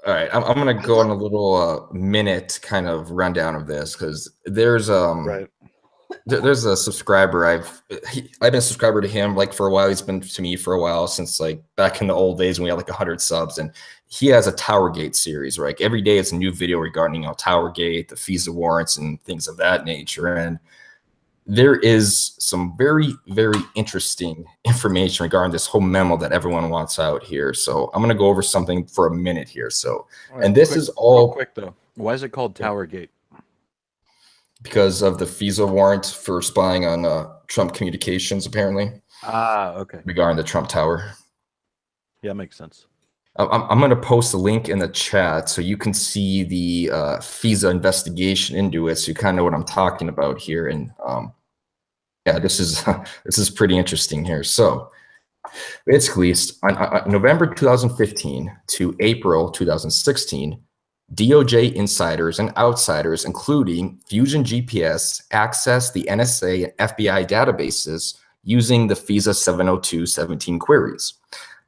All right, I'm gonna go on a little minute kind of rundown of this because Right. there's a subscriber I've been a subscriber to him like for a while. He's been to me for a while since like back in the old days when we had like 100 subs, and he has a Towergate series. Right, like every day it's a new video regarding Towergate, the FISA warrants, and things of that nature. And there is some very, very interesting information regarding this whole memo that everyone wants out here. So I'm going to go over something for a minute here. So, All right. and this is Real all quick though. Why is it called Towergate? because of the FISA warrant for spying on Trump communications, apparently, Ah, okay. regarding the Trump Tower. Yeah, makes sense. I'm going to post a link in the chat so you can see the FISA investigation into it, so you kind of know what I'm talking about here. And yeah, this is pretty interesting here. So basically, on November 2015 to April 2016, DOJ insiders and outsiders, including Fusion GPS, accessed the NSA and FBI databases using the FISA 702.17 queries.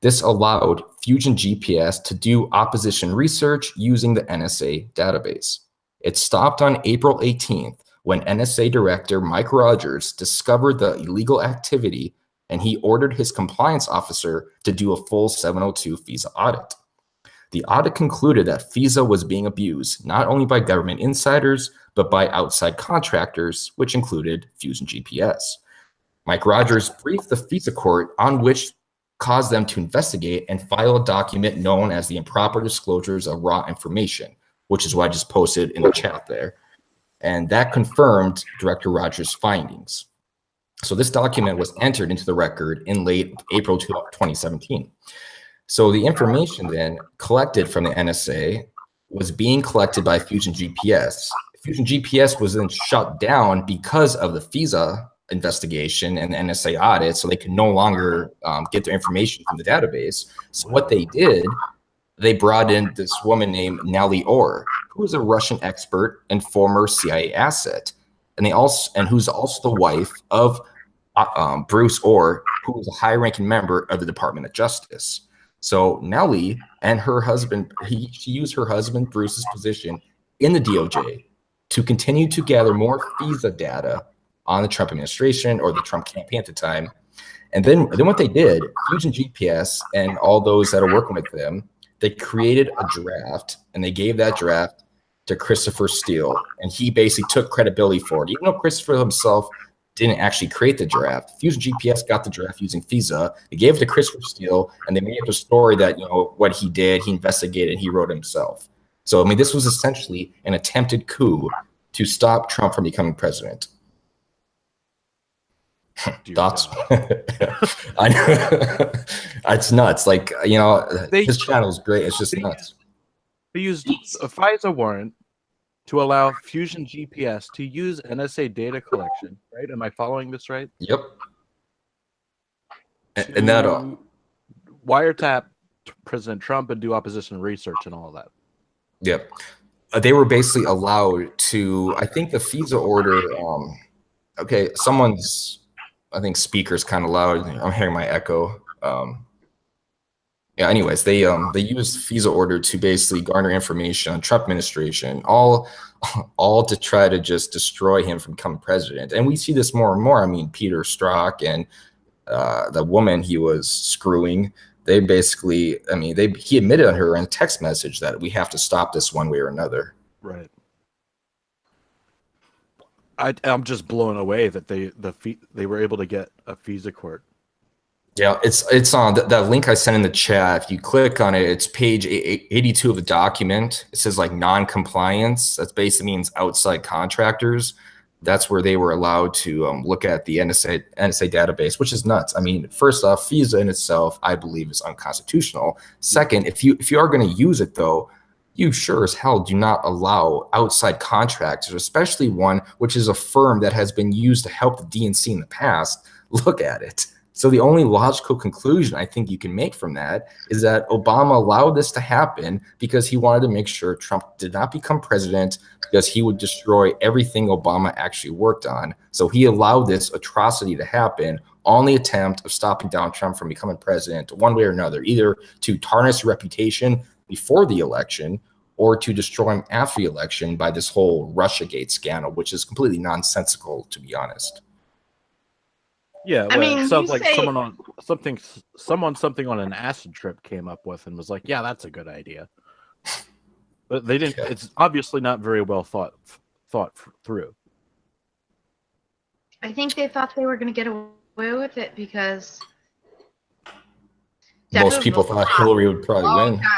This allowed Fusion GPS to do opposition research using the NSA database. It stopped on April 18th when NSA Director Mike Rogers discovered the illegal activity, and he ordered his compliance officer to do a full 702 FISA audit. The audit concluded that FISA was being abused not only by government insiders, but by outside contractors, which included Fusion GPS. Mike Rogers briefed the FISA court on which caused them to investigate and file a document known as the improper disclosures of raw information, which is what I just posted in the chat there. And that confirmed Director Rogers' findings. So this document was entered into the record in late April 2017. So the information then collected from the NSA was being collected by Fusion GPS. Fusion GPS was then shut down because of the FISA investigation and the NSA audit, so they could no longer get their information from the database. So what they did, they brought in this woman named Nellie Orr, who is a Russian expert and former CIA asset, and who's also the wife of Bruce Orr, who was a high-ranking member of the Department of Justice. So Nellie and her husband, she used her husband Bruce's position in the DOJ to continue to gather more FISA data on the Trump administration or the Trump campaign at the time. And then what they did, Fusion GPS and all those that are working with them, they created a draft, and they gave that draft to Christopher Steele, and he basically took credibility for it. Even though Christopher himself didn't actually create the draft, Fusion GPS got the draft using FISA. They gave it to Christopher Steele, and they made up a story that, you know, what he did, he investigated, he wrote himself. So, I mean, this was essentially an attempted coup to stop Trump from becoming president. Thoughts? I know. It's nuts. Like, you know, his channel is great. It's just nuts. They used a FISA warrant to allow Fusion GPS to use NSA data collection, right? Am I following this right? Yep. And that wiretap President Trump and do opposition research and all of that. Yep. They were basically allowed to, I think the FISA order, okay, someone's, I think speaker's kind of loud. I'm hearing my echo. Yeah, anyways, they used FISA order to basically garner information on Trump administration, all to try to just destroy him from becoming president. And we see this more and more. I mean, Peter Strzok and the woman he was screwing, they basically, I mean, he admitted on her in a text message that we have to stop this one way or another. Right. I'm just blown away that they were able to get a FISA court. Yeah, it's on that link I sent in the chat. If you click on it, it's page 82 of the document. It says like non-compliance. That basically means outside contractors. That's where they were allowed to look at the NSA database, which is nuts. I mean, first off, FISA in itself, I believe, is unconstitutional. Second, if you are going to use it though, you sure as hell do not allow outside contractors, especially one which is a firm that has been used to help the DNC in the past, look at it. So the only logical conclusion I think you can make from that is that Obama allowed this to happen because he wanted to make sure Trump did not become president, because he would destroy everything Obama actually worked on. So he allowed this atrocity to happen on the attempt of stopping Donald Trump from becoming president one way or another, either to tarnish reputation, before the election, or to destroy him after the election by this whole Russiagate scandal, which is completely nonsensical, to be honest. Yeah, I well, mean, it sounds you like say- someone on an acid trip came up with and was like, "Yeah, that's a good idea." But they didn't. Yeah. It's obviously not very well thought through. I think they thought they were going to get away with it because Most people thought Hillary would probably long win. time.